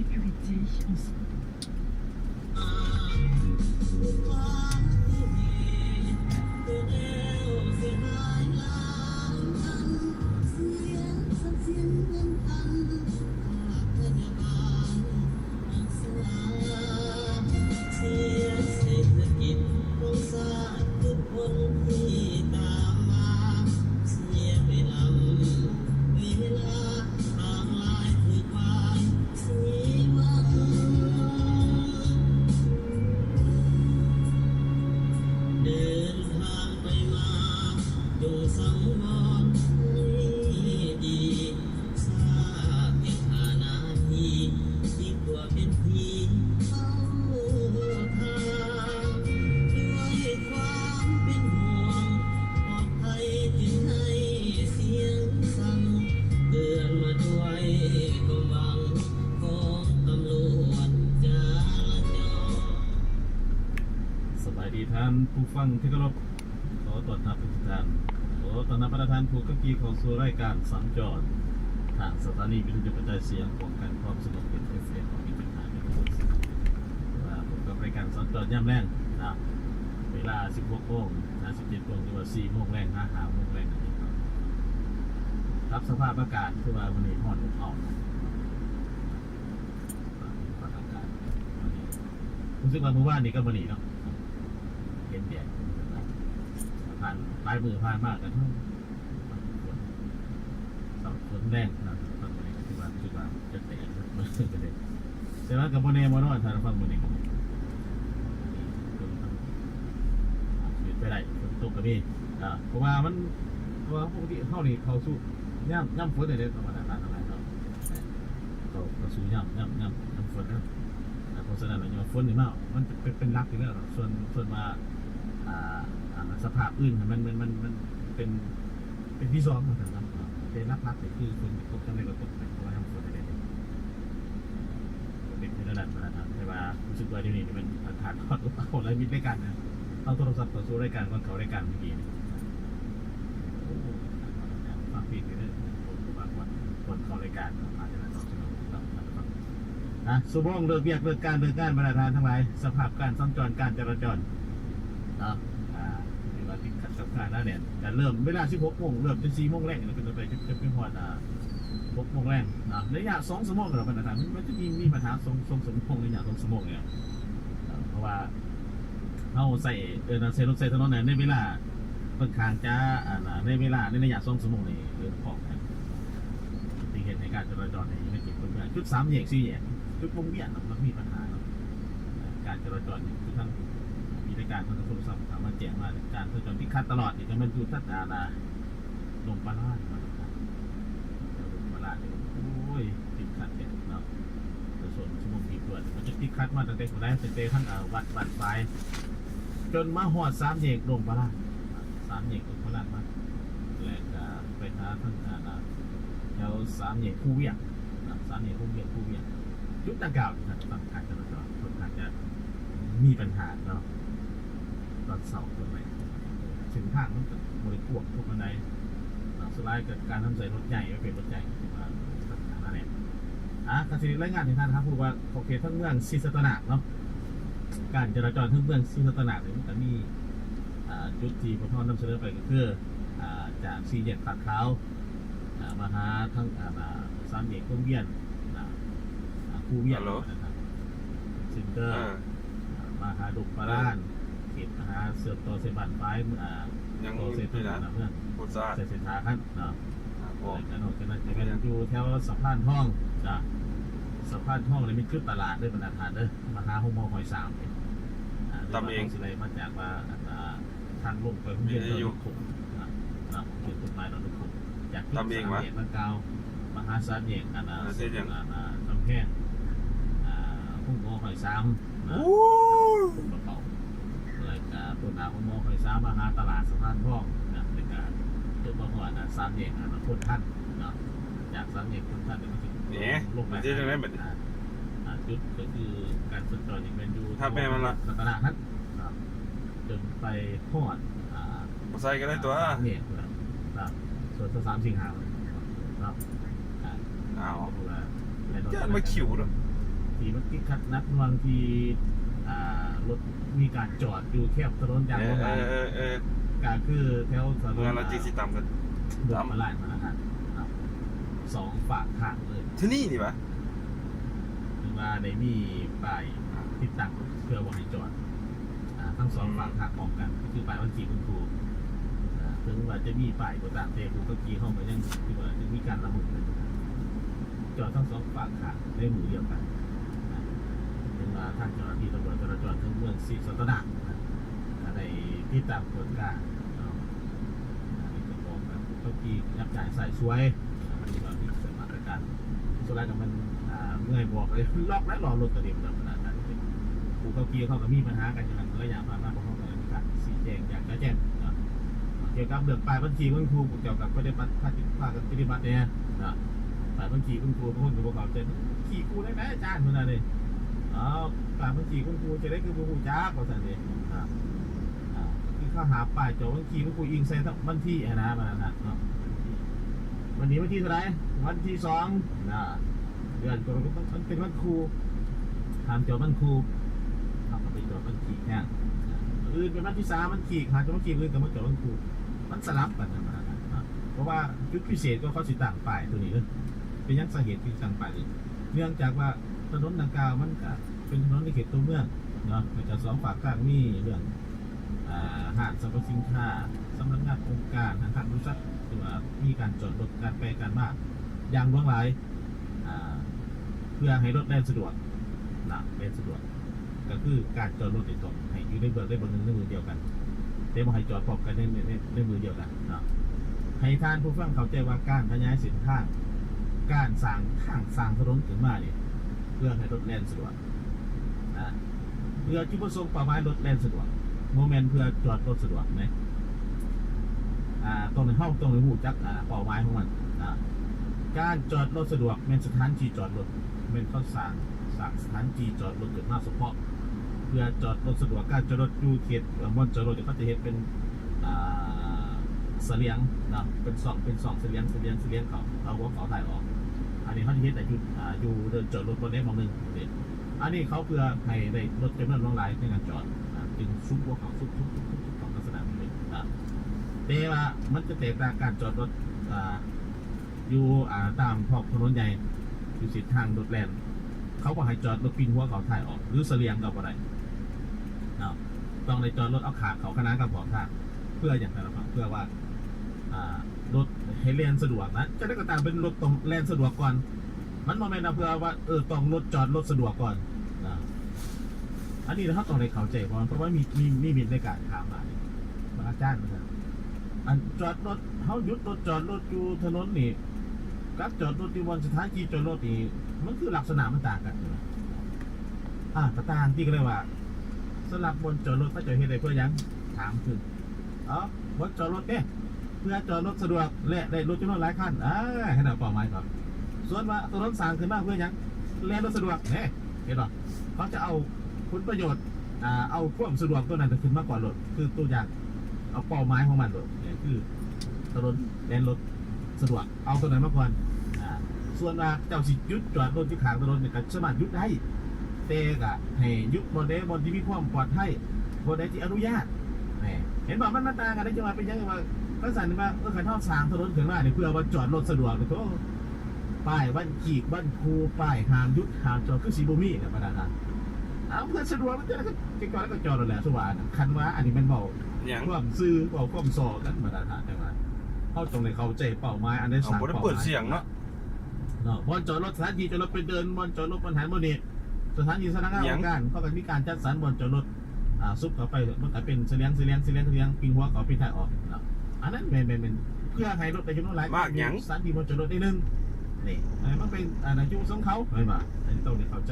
sécurité enท่านผู้ฟังที่เคารพขอต้อนรับทุกท่านขอต้อนรับประธานผู้กำกับของสู่รายการสัญจรทางสถานีวิทยุกระจายเสียงของการความสงบเป็น FM ของมีปัญหาในทุกสิ่งว่าผมกับรายการสัญจรย่ำแรงนะเวลา 16 โมง 17 โมงหรือว่า 4 โมงแรง5 โมงแรงครับสภาพอากาศคือว่าวันนี้ร้อนอบอ้าวสภาพอากาศวันนี้รู้สึกว่าเมื่อวานนี้ก็วันนี้เนาะเย็นแดดผ่านปลายมือผ่านมากกันฝนแรงนะฟังเลยคือว่าจะเตะมันไปเลยแต่ว่ากับโมเน่โมโน่ทางฟังโมเน่หยุดไปได้ฝนตกกับพี่เพราะว่ามันเพราะว่าปกติเข้านี่เขาสู้ย่ำฝนเลยประมาณนั้นอะไรเขาสู้ย่ำฝนนะเพราะฉะนั้นเราฝนนี่มากมันเป็นรักอยู่แล้วส่วนมาสภาพอื่นมันเป็นที่ซ้อมเหมือนกันนะเป็นรักๆแต่คือคนตกกันในกระตกเพราะว่าทำฝนอะไรเนี่ยเป็นที่ระดับมาแล้วแต่ว่ารู้สึกว่าที่นี่มันผ่านทอดเอาอะไรมิดด้วยกันนะเอาโทรศัพท์ต่อสู้รายการก่อนเขารายการเมื่อกี้ฟังผิดเลยบางวันคนเขารายการผ่านจะนั้นสมองเลิกเวียกเลิกการบรรดาทานทั้งหลายสภาพการสัญจรการจราจรเวลาติดขัดกับการหน้าแดดแต่เริ่มเวลา 16 โมงเริ่มเป็น 4 โมงแรกเราก็จะไปจะเป็นพอด6 โมงแรกระยะ2 ชั่วโมงเราบรรดาทานมันจะมีปัญหา2 ชั่วโมงระยะ2 ชั่วโมงเนี่ยเพราะว่าเราใส่รถใส่ถนนในเวลาค่อนข้างจะในเวลาในระยะ2 ชั่วโมงนี่เริ่มของที่เห็นในการจราจรในไม่กี่คนจุด3 แยก 4 แยกจุดวงเวียนมันมีปัญหาการจราจรทุกท่านมีในการทางโทรศัพท์สามารถแจ้งมาการจราจรที่คัดตลอดจะมันอยู่ทัดลงปลาดลงปลาดโอ้ยติดขัดเนี่ยเนาะส่วนชั่วโมงปีเปิดมันจะติดขัดมาตั้งแต่คนแรกตั้งแต่ทั้งวัดบันไฟจนมาหอด3 แยกลงปลาด3 แยกลงปลาดมาแล้วก็ไปหาทั้งแถว3 แยกคู่เวียง3 แยกคู่เวียงจุดดังกล่าวฝั่งการจราจรค่อนข้างจะมีปัญหาเนาะตอนเสาร์ตรงไหนถึงทางมันก็บริกวกพวกอะไรสไลด์เกิดการทำใส่รถใหญ่ไม่เป็นรถใหญ่มาปัญหาอะไรการสิรายงานถึงท่านครับพูดว่าโอเคทั้งเมืองศรีสัตนาเนาะการจราจรทั้งเมืองศรีสัตนาเนี่ยมันจะมีจุดที่ผมนำเสนอไปก็คือจาก4 แยกตัดเท้ามาหาทั้ง3 แยกวงเวียนคู่เวียนนะครับซินเตอร์มาหาดุปรานเขตมหาเสือตัวเซบันไฟยังตัวเซตุนนะเพื่อนเศรษฐาขั้นจะเป็นอยู่แถวสะพานท่องสะพานท่องเลยมีจุดตลาดด้วยบรรดาทานด้วยมาหาโฮโมหอยสามตำเองสิเลยมาจากว่าทางลงไปทุ่งเย็นเราลุกขุมเขียนต้นไม้เราลุกขุมจากที่3 แยกเก่ามหาสารแยกทำแค่พุ่งโมหอยซ้ำพุ่งกระเป๋าอะไรกับตัวนาพุ่งโมหอยซ้ำมาหาตลาดสะพานท่องในการตัวประวัติ3 แยกคนท่านจาก3 แยกคนท่านเนี่ยลงไปที่ตรงนั้นเหมือนจุดก็คือการสัญจรอย่างเป็นดูถ้าแม่มันละตลาดนั้นจนไปพอดใส่กันได้ตัวเนี่ยส่วน3 สิงหาอ้าวจะมาขิวด้วย ที่มันติดขัดนักหน่วงที่รถมีการจอดอยู่แคบถนนอย่างประมาณก็คือแถวถนน งานเราจีสิตามกัน เดือดมาลายมานะครับสองฝากทางเลย ที่นี่นี่ปะ มาในมีป้ายติดตั้งเพื่อว่าให้จอดทั้งสองฝากทางพร้อมกันคือป้ายวันจีคุณครูถึงว่าจะมีป้ายก็ตามแต่ครูก็กี้ห้องก็ยังคือว่าจะมีการระบุจอดทั้งสองฝากทางในหมู่เดียวกันถึงมาทางเจ้าหน้าที่ตำรวจจราจรทั้งเมืองศรีสัตนาในที่ตามกฎการนี่จะบอกกับก็กี้ยับจ่ายใส่ช่วยมีแบบมีสมาตรการสุดท้ายกับมันเมื่อยบอกเลยล็อกและรอรถตัวเดียวแบบนั้นครูก็กี้เขาก็มีปัญหากันอย่างนั้นระยะผ่านมาของเขาเลยมีการชี้แจงอยากจะแจ้งเกี่ยวกับเรื่องปลายบัญชีคุณครูเกี่ยวกับปฏิบัติภาคปฏิบัติเนี่ยปลายบัญชีคุณครูทุกคนก็บอกเขาจะขี่ครูได้ไหมอาจารย์เมื่อไหร่เลยปลายบัญชีคุณครูจะได้คือผู้จ้าเขาสั่งเลยคือข้าหาป้ายจอบัญชีคุณครูอิงใส่ทั้งบัญชีนะมาวันนี้วันที่เท่าไหร่วันที่2เดือนก็มันเป็นวันครูทำจอบัญครูทำไปจอบัญชีแค่อื่นเป็นวันที่3มันขี่หาจอบัญชีอื่นกับมันจอบัญครูมันสลับกันนะเพราะว่าจุดพิเศษก็เขาสิต่างป้ายตัวนี้เลยเป็นยังสาเหตุที่ต่างป้ายนี่เนื่องจากว่าถนนดังกล่าวมันก็เป็นถนนในเขตตัวเมืองเนาะมันจะสองฝากกลางมีเรื่องห้างสรรพสินค้าสำนักงานองค์การทางบริษัทตัวมีการจอดรถการไปการมาอย่างหลากหลายเพื่อให้รถแล่นสะดวกแล่นสะดวกก็คือการจอดรถในตรงให้อยู่ในเบอร์ได้เบอร์หนึ่งในมือเดียวกันแต่บ่ให้จอดพร้อมกันในมือเดียวกันเนาะให้ท่านผู้ฟังเข้าใจว่าการขยายเส้นทางการสร้างทางสร้างถนนขึ้นมาเนี่ยเพื่อให้รถแล่นสะดวกเพื่อจุดประสงค์เป้าหมายรถแล่นสะดวกโมเมนต์เพื่อจอดรถสะดวกไหมตรงในห้องตรงในหูจักเป้าหมายของมันการจอดรถสะดวกเป็นสถานที่จอดรถเป็นข้อสร้างสถานที่จอดรถเกิดมาเฉพาะเพื่อจอดรถสะดวกการจอดรถอยู่เขตมณฑลจอดรถเขาจะเห็นเป็นเสลียงนะเป็นสองเสลียงเขาเอาหัวเขาถ่ายออกอันนี้เขาจะเห็นแต่อยู่เดินจอดรถบนนี้มองหนึ่งอันนี้เขาเพื่อให้ได้รถจำนวนน้องหลายในการจอดจึงซุปหัวเขาซุปของลักษณะนี้แต่ว่ามันจะแตกต่างการจอดรถอยู่ตามพอกถนนใหญ่อยู่สิทางรถแล่นเขาก็ให้จอดรถปีนหัวเขาถ่ายออกหรือเสลียงกับอะไรต้องในจอดรถเอาขาเขาคณะกับบอกทางเพื่ออย่างไรนะครับเพื่อว่ารถให้แล่นสะดวกนะจะได้ก็ตามเป็นรถต้องแล่นสะดวกก่อนมันมาเป็นเพื่อว่าต้องรถจอดรถสะดวกก่อนอันนี้เราต้องในเขาใจก่อนเพราะว่ามีบินในการถามมาอาจารย์นะครับอันจอดรถเขาหยุดรถจอดรถอยู่ถนนนี่กับจอดรถที่บนสถานที่จอดรถนี่มันคือลักษณะมันต่างกันประธานที่ก็เลยว่าสำหรับบนจอดรถเขาจะเห็นอะไรเพื่อยังถามขึ้นบนจอดรถเนี่ยเพื่อจอดรถสะดวกและได้รถจำนวนหลายคันให้เราเป้าหมายก่อนส่วนว่าถนนสร้างขึ้นมาเพื่อยังแล่นรถสะดวกเห็นป่ะเขาจะเอาผลประโยชน์เอาความสะดวกตัวนั้นขึ้นมาก่อนรถคือตัวอย่างเอาเป้าหมายของมันรถเนี่ยคือถนนแล่นรถสะดวกเอาตัวไหนมาก่อนส่วนว่าเจ้าสิยุดจอดรถที่ขางถนนเนี่ยก็สามารถยุดได้แต่ก็ให้ยุดบนที่มีความปลอดภัยบนที่อนุญาตเห็นบอกมันต่างกันได้จังหวะเป็นยังไงว่าก็สั่นว่าขันท่อสร้างถนนขึ้นมาเนี่ยเพื่อว่าจอดรถสะดวกเลยก็ป้ายบ้านขีกบ้านครูป้ายห้ามยุดห้ามจอดคือสีบุมีเนี่ยประดานะเพื่อสะดวกมันจะก่อนแล้วก็จอดแล้วแหละสว่างคันว่าอันนี้มันเบาความซื้อเบาความซอกันประดานะแต่ว่าเขาตรงในเขาใจเป้าหมายอันนี้สั่งเป้าหมายเปิดเสียงเนาะบอลจอดรถสถานที่จอดรถไปเดินบอลจอดรถบนฐานบนนี้สถานีสำนักงานองค์การเขาก็มีการจัดสรรบอลจอดรถซุปเขาไปมันก็เป็นเสลียงปิงหัวเขาปิงถ่ายออกอันนั้นเป็นเพื่อให้รถไปจุดนู้นหลายสถานที่บอลจอดรถได้นึงนี่มันเป็นจุดสงเขาไม่มาอันนี้ต้องเข้าใจ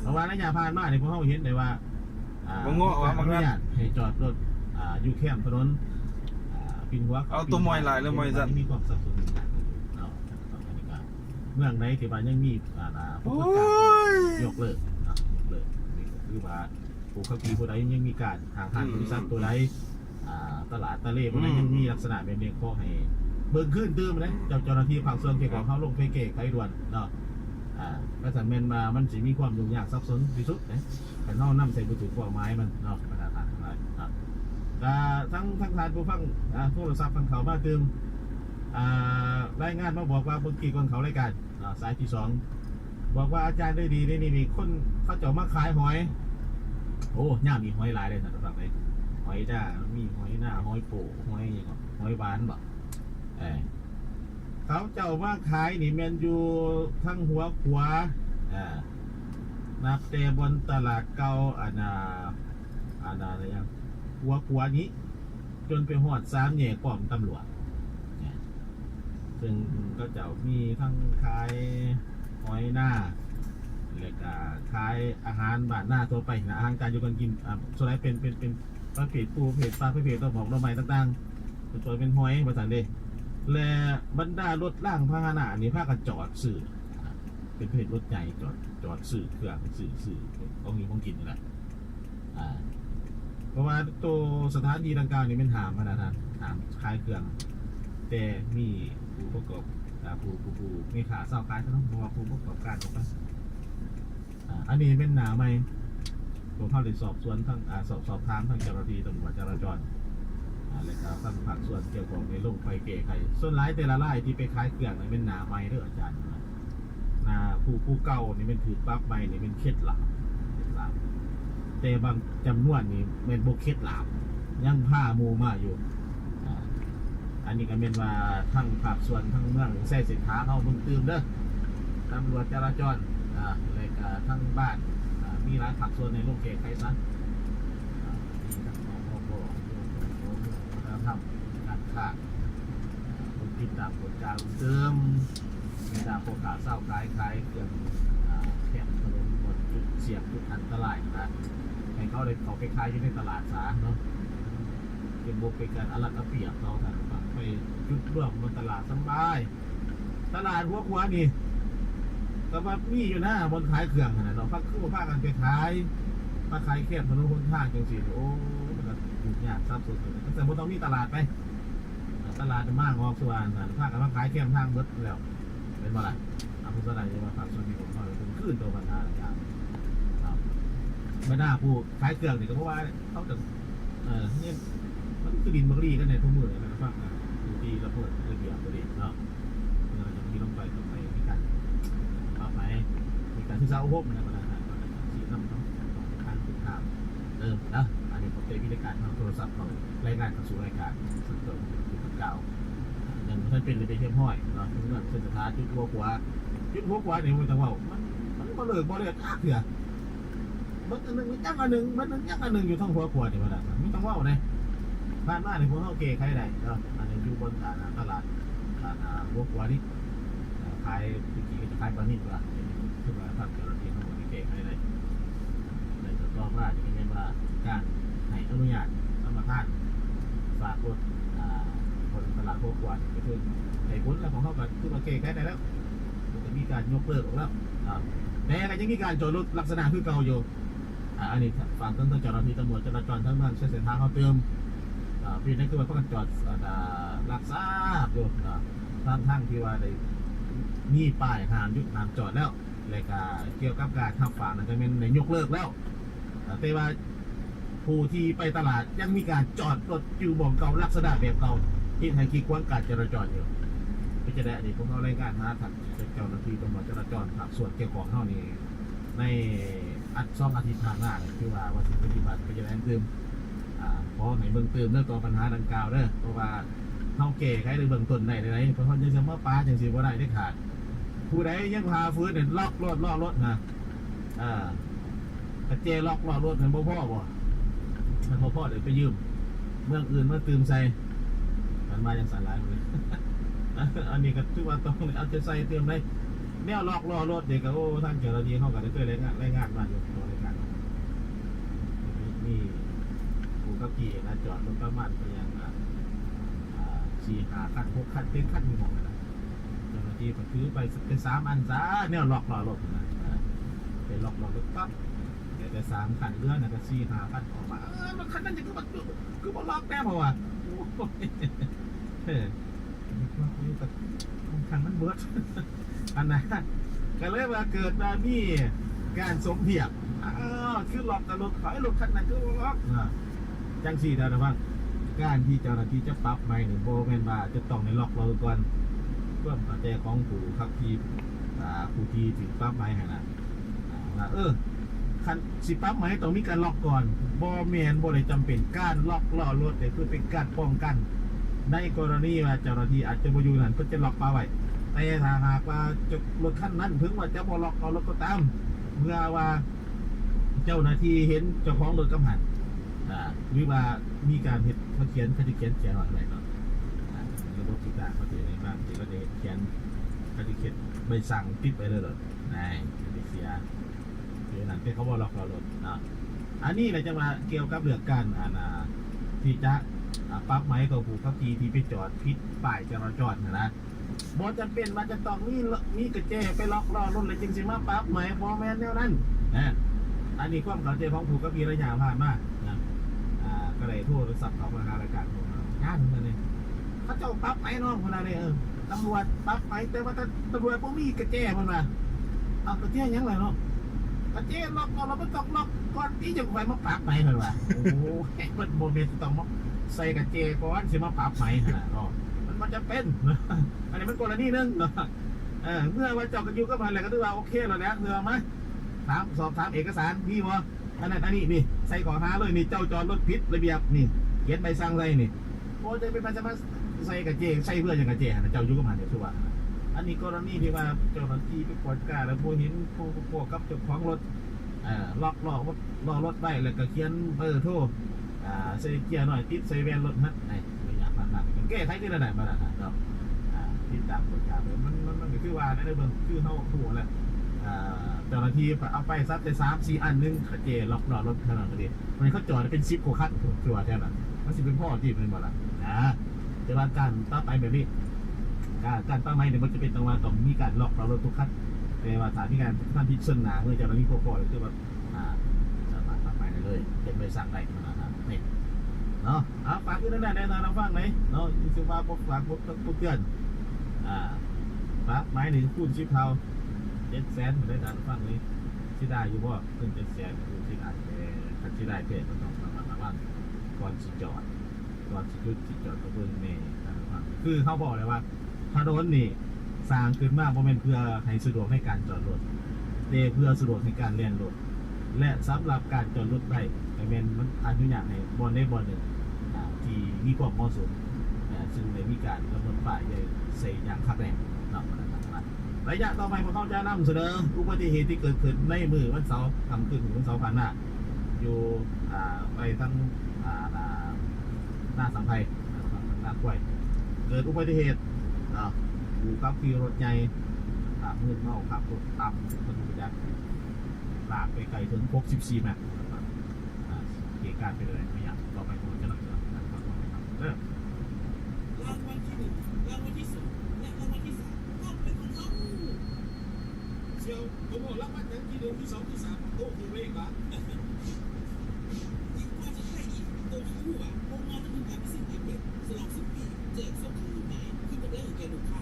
เพราะว่าระยะผ่านมาเนี่ยพวกเขาเห็นเลยว่าอนุญาตให้จอดรถอยู่แคมป์ถนนปิงหัวเอาตัวมอยลายแล้วมอยจัดมีความสับสนเมืองไหนที่บ้านยังมีผู้ประกาศยกเลิกคือว่าผู้ขับขี่ผู้ใดยังมีการทางผ่านบริษัทตัวใดตลาดตะเล่ผู้ใดยังมีลักษณะแบบนี้ข้อให้เบิ่งขึ้นตื้มเลยเจ้าหน้าที่ภาคส่วนเกี่ยวกับเขาลงไปเกะไขด่วนเนาะ ก็จะเมนมามันสิมีความยุ่งยากซับซ้อนที่สุดนะแต่นอกน้ำใส่บุตรกว่าไม้มันนอกประดาฐานอะไรครับทั้งทานผู้ฟังโทรศัพท์ฟังเขามาตึมรายงานมาบอกว่าเมื่อกี้คนเขารายการสายที่ 2บอกว่าอาจารย์ได้ดีได้นี่มีคนเขาจะมาขายหอยโอ้ย่ามีหอยหลายเลยนะสำหรับเลยหอยจ้ามีหอยหน้าหอยโป่หอยยังหอยหวานบ่เขาเจ้ามาขายนี่แมนอยู่ทั้งหัวขวานับเตะบนตลาดเก่าอาณาอะไรยังหัวขวานี้จนไปหอด3 แยกป้อมตำรวจซึ่งก็จะมีทั้งขายหอยหน้าแล้วก็ขายอาหารบ้านหน้าตัวไปนะอาหารการอยู่กันกินส่วนไหนเป็นประเภทปูเภทปลาประเภทตัวหมอกตัวใหม่ต่างๆส่วนเป็นหอยภาษาเดและบรรดารถล่างพาหนะนี่พากันจอดสื่อเป็นเพจรถใหญ่จอดสื่อเครื่องสื่อต้องมีของกินนี่แหละเพราะว่าตัวสถานที่ดังกล่าวนี่เป็นหามนะท่านหามขายเครื่องแต่มีผู้ประกอบผู้มีขาเศร้าขายก็ต้องบอกผู้ประกอบการออกมาอันนี้เป็นหนาไหมผมเข้าไปสอบสวนทั้งสอบถามทั้งเจ้าหน้าที่ตำรวจจราจรเลยครับทั้งผักส่วนเกี่ยวกับในโลกไฟเกใครส่วนร้ายแต่ละรายที่ไปขายเครื่องนี่เป็นหนาไหมเด้ออาจารย์นาผู้เก่านี่เป็นถือปั๊บใหม่นี่เป็นเคล็ดลับแต่บางจำนวนนี่เป็นโบเคล็ดลับยังผ้ามูมาอยู่อันนี้ก็เป็นว่าทั้งผักส่วนทั้งเมืองใส่สินค้าเข้าเมืองตื่มเด้อตำรวจจราจรเลยก็ทั้งบ้านมีร้านผักส่วนในโลกเกใครซันมีทั้งทำการค้าคนติดตามกฎจารเติมมีดาโปกาเศร้าคล้ายเกี่ยวแข่งถนนบนจุดเสี่ยงจุดอันตรายนะให้เขาเลยเขาไปขายอยู่ในตลาดสาเนาะเป็นโบเป็นการอลังเปียกเขาแต่ไปจุดร่วมบนตลาดสบายตลาดหัวขวานี่แต่ว่ามีอยู่นะบนขายเครื่องนะเราพักคู่พากันไปขายมาขายแค่ถนนคนทางจังสิโอ้มันก็ยุ่งยากซับซ้อนเลยแต่บนต้องมีตลาดไปตลาดจะมากงอกส่วนพากันมาขายแค่ทางเบิดแล้วเป็นว่าไรผู้สนใจจะมาฝากส่วนนี้ผมก็เป็นขึ้นตัวปัญหาอย่างไม่น่าผู้ขายเครื่องนี่ก็เพราะว่าเขาจะเนี่ยมันคือดินบักรีกันในทุกมือเลยนะครับอยู่ที่ระเบิดระเบียบประเด็นเนาะเราจะมีลงไปมีการต่อไปมีการที่เช้าโฮมนะครับสีน้ำต้องการติดตามนะอันนี้ผมจะมีรายการทางโทรศัพท์เรารายงานเข้าสู่รายการส่วนตัวที่เก่าอย่างท่านเป็นเลยไปเทียมห้อยเนาะเรื่องเส้นสถานจุดหัวขวาเนี่ยมันจะว่ามันก็เลยบ่เลยเถื่อมันอันหนึ่งมันยังอันหนึ่งมันยังอันหนึ่งอยู่ทั้งหัวขวาเนี่ยมันไม่ต้องว่าเลยบ้านในพวกเขาเกย์ใครได้เนาะอันนี้อยู่บนตลาดหัวขวานี่ขายตะกี้ก็จะขายปลาหนิ่ว่าคือว่าทำเกี่ยวกับที่เขาเกย์ใครได้เลยจะต้องว่าจะเป็นว่าการให้อนุญาตสมรทานฝากรถบนตลาดหัวขวาก็คือในพ้นแล้วของเขาก็คือมาเกย์ใครได้แล้วจะมีการยกเลิกออกแล้วแต่ก็ยังมีการจอดรถลักษณะคือเก่าอยู่อันนี้ฝั่งต้นเจ้าหน้าที่ตำรวจจราจรทั้งบ้านใช้เส้นทางเขาเติมปีนี้คือว่าพวกกันจอดรักษาอยู่ทั้งที่ว่าได้มีป้ายห้ามหยุดห้ามจอดแล้วเลยก็เกี่ยวกับการทำฝากนั้นจะเป็นในยกเลิกแล้วแต่ว่าผู้ที่ไปตลาดยังมีการจอดรถอยู่บ่องเก่าลักษณะแบบเก่าที่ไทยกีดขวางการจราจรอยู่ก็จะได้อันนี้พวกเขารายงานหาทางเจ้าหน้าที่ตำรวจจราจรส่วนเกี่ยวกับเท่านี้ใน2 อาทิตย์ผ่านมาคือว่าวันที่ปฏิบัติก็จะได้เติมขอให้เบื้องเติมเรื่องตัวปัญหาดังกล่าวเด้อเพราะว่าเฮาเก๋ใครได้เบื้องต้นได้เลยเพราะเขาจะมาป้าจังสิบ่ได้ได้ขาดผู้ใดยังพาฟื้นเนี่ยล็อกรถนะกระเจล็อกรถมันบ่พ่อมันบ่พ่อเดี๋ยวไปยืมเมืองอื่นมาตื่มใส่มันมาอย่างสารลายเลยอันนี้ก็ถือว่าต้องเอาจะใส่เติมได้แนวล็อกรถเด็กก็โอ้ทางเจ้าหน้าที่เขาก็ได้ช่วยรายงานมาอยู่ตัวรายการนี่ผู้ขับขี่นะจอดรถประมาณไปยัง4-5 คัน 6 คัน7 คันมีหมดนะเจ้าหน้าที่ก็ถือไปเป็น3 อันจ้าแนวล็อกรถนะเป็นล็อกรถปั๊บเดี๋ยวจะ3 คันเรือนะก็4-5 คันออกมามันคันนั้นจะคือมันล็อกแน่เพราะว่าคันมันเบิดอันนั้น ก็เลยว่าเกิดมามีการสมเทียบคือหลอกกับรถขายรถคันนั้นคือหลอกจังสี่ดาวนะว่าการที่เจ้าหน้าที่จะปรับใหม่หรือโบแมนว่าจะต้องในล็อกเราก่อนเพื่อปัจจัยของผู้ขับขี่ผู้ที่ถึงปรับใหม่ให้นะคันสิปรับใหม่ต้องมีการล็อกก่อนโบแมนโบเลยจำเป็นการล็อกล้อรถแต่เพื่อเป็นการป้องกันในกรณีว่าเจ้าหน้าที่อาจจะบอยู่นั่นก็จะล็อกปลาไว้แต่ถ้าหากว่าจะรถคันนั้นถึงว่าจะบล็อกเอารถก็ตามเมื่อว่าเจ้าหน้าที่เห็นเจ้าของรถกำหันหรือว่ามีการเห็นเขาเขียนอะไรเนาะรถติดตามเขาจะในบ้านที่เขาจะเขียนใบสั่งติดไปเลยหรอนายเสียนั่นเป็นเขาบอกล็อกเรารถนะอันนี้เราจะมาเกี่ยวกับเรื่องการที่จะปรับไม้กับผู้ขับขี่ที่ไปจอดพิษป้ายจราจรนะบอจำเป็นมันจะต้องมีกระเจไปล็อกล้อรถเลยจริงๆมาปรับไม้พอแม่นแนวนั้นนะอันนี้ความเข้าใจของผู้ขับขี่ระยะผ่านมานะก็เลยโทรศัพท์เขามาหารายการผมงานนั่นเองเขาเจ้าปรับไม้น้องคนนั้นเลยตำรวจปรับไม้แต่ว่าตำรวจพวกมีกระเจมันมาเอากระเจยังไงเนาะกระเจล็อกเราไม่ต้องล็อกก่อนที่จะไปมาปรับไม้เลยว่ะโอ้โหมันโมเมนต์ต้องมาใส่กระเจก่อนสิมาปรับไม้นะเนาะมันจะเป็นอันนี้มันกรณีนึงเมื่อวันเจาะกันอยู่ก็มาอะไรก็ถือว่าโอเคแล้วนะเธอมาสอบถามเอกสารพี่วะอันนั้นอันนี้นี่ใส่ขอหาเลยนี่เจ้าจอดรถพิษระเบียบนี่เขียนใบสั่งอะไรนี่โอ้จะเป็นมันจะมาใส่กระเจใส่เพื่ออย่างกระเจนะเจ้าอยู่ก็มาเดี๋ยวคือว่าอันนี้กรณีที่ว่าเจ้าหน้าที่ไปกวดกาแล้วผู้เห็นผู้กับเจ้าของรถล็อกล้อรถไว้แล้วก็เขียนเบอร์โทรใส่เกียร์หน่อยติดใส่แวนรถฮะไอ้ไม่อยากผ่านแก้ไขที่ระดับมาแล้วเนาะติดตามกฎการมันก็คือว่าในเบื้องคือเขาหัวแหละเจ้าหน้าที่เอาไปซัดไป3-4 อันนึงกระเจล็อกล้อรถขนาดนี้มันเขาจอดเป็น10 กว่าคันตัวแค่นั้นมันสิเป็นพ่อที่เป็นบ่ล่ะแต่ว่าการตั้งไปแบบนี้การตั้งไม้เนี่ยมันจะเป็นต้องมีการล็อกล้อรถทุกคันแต่ว่าสถานที่การท่านที่เชิญหนาเมื่อเจ้าหน้าที่พอเลยคือว่าสามารถตั้งไม้ได้เลยเป็นใบสั่งได้นี่เนาะฝากขึ้นนั่นแน่นอนเราฟังไหนเนาะยิ่งว่าพวกฝากพวกเตือนฝากไม้หนึ่งคูณชิปเทา700,000ได้ทางฟังนี้ที่ได้อยู่ว่าเพิ่ง700,000คือที่ได้คันที่ได้เพจมันต้องมาว่าก่อนสิจอดหยุดสิจอดก็เพิ่งนี่คือเขาบอกเลยว่าถนนนี่สร้างขึ้นมาเพราะมันเพื่อให้สะดวกในการจอดรถเพื่อสะดวกในการเลี้ยงรถและสำหรับการจอดรถได้มันอนุญาตให้บอลได้บอลหนึ่งที่มีความเหมาะสมซึ่งในมีการกำหนดป้ายใส่ยางคับแรงนำมาระยะต่อไปพวกเขาจะนำเสนออุบัติเหตุที่เกิดขึ้นในมือวันเสาร์ทำขึ้นวันเสาร์ผ่านหน้าอยู่ไปทั้งหน้าสัมภัยหน้ากล้วยเกิดอุบัติเหตุผู้ขับขี่รถใหญ่มืดเมาขับรถต่ำคนประหยัดลากไปไกลถึง64 เมตรเหตุการณ์ไปเลยไม่อยากต่อไปผมจะนำเสนอรางวัลที่ 1รางวัลที่ 2และรางวัลที่ 3ต้องเป็นของเขาเชียวผมบอกรางวัลที่ 1 ที่ 2 ที่ 3โอ้โหเองละยิ่งกว่าจะได้อีกตัวคู่โรงงานจะมีการพิเศษเด็กสลอง10 ปีแจกส่งคืนใหม่ที่จะได้แก่ลูกค้า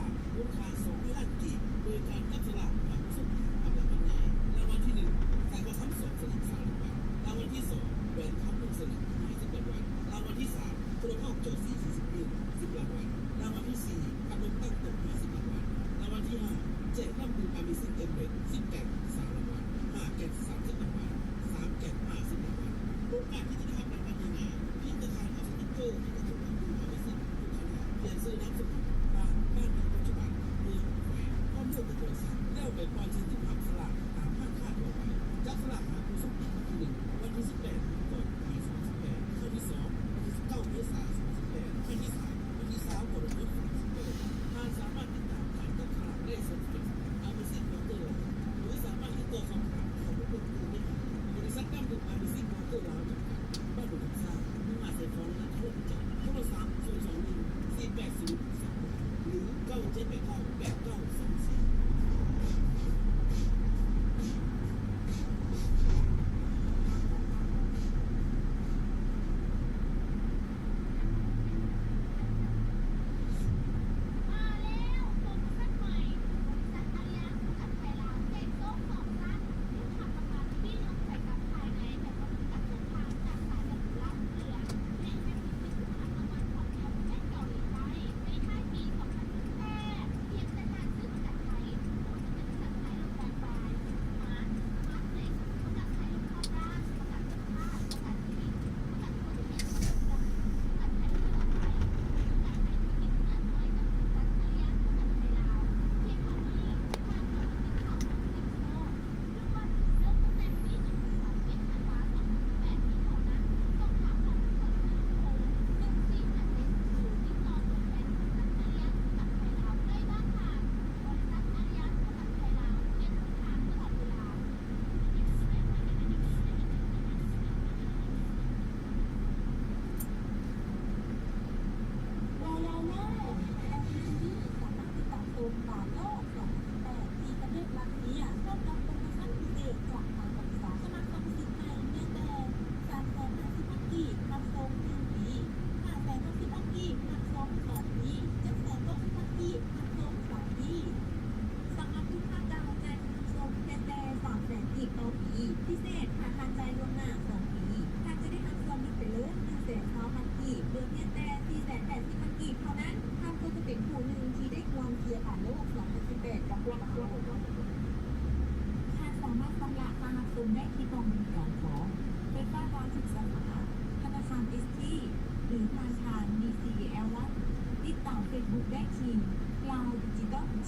2 ล้านกีบโดยการจับสลากผ่านส่งกำลังบรรยายรางวัลที่ 1สายประทับ2 สลิป3 รางวัลรางวัลที่ 2แหวนทับ1 สลิป50 รางวัลรางวัลที่ 3โทรภาพจอ40 ปี10 รางวัลรางวัลที่ 4พัดลมตั้งตก50 รางวัลรางวัลที่ 5แจกน้ำดื่มAmazing Emirates10 แก้ว3 รางวัล5 แก้ว30 รางวัล3 แก้ว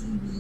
ทีวี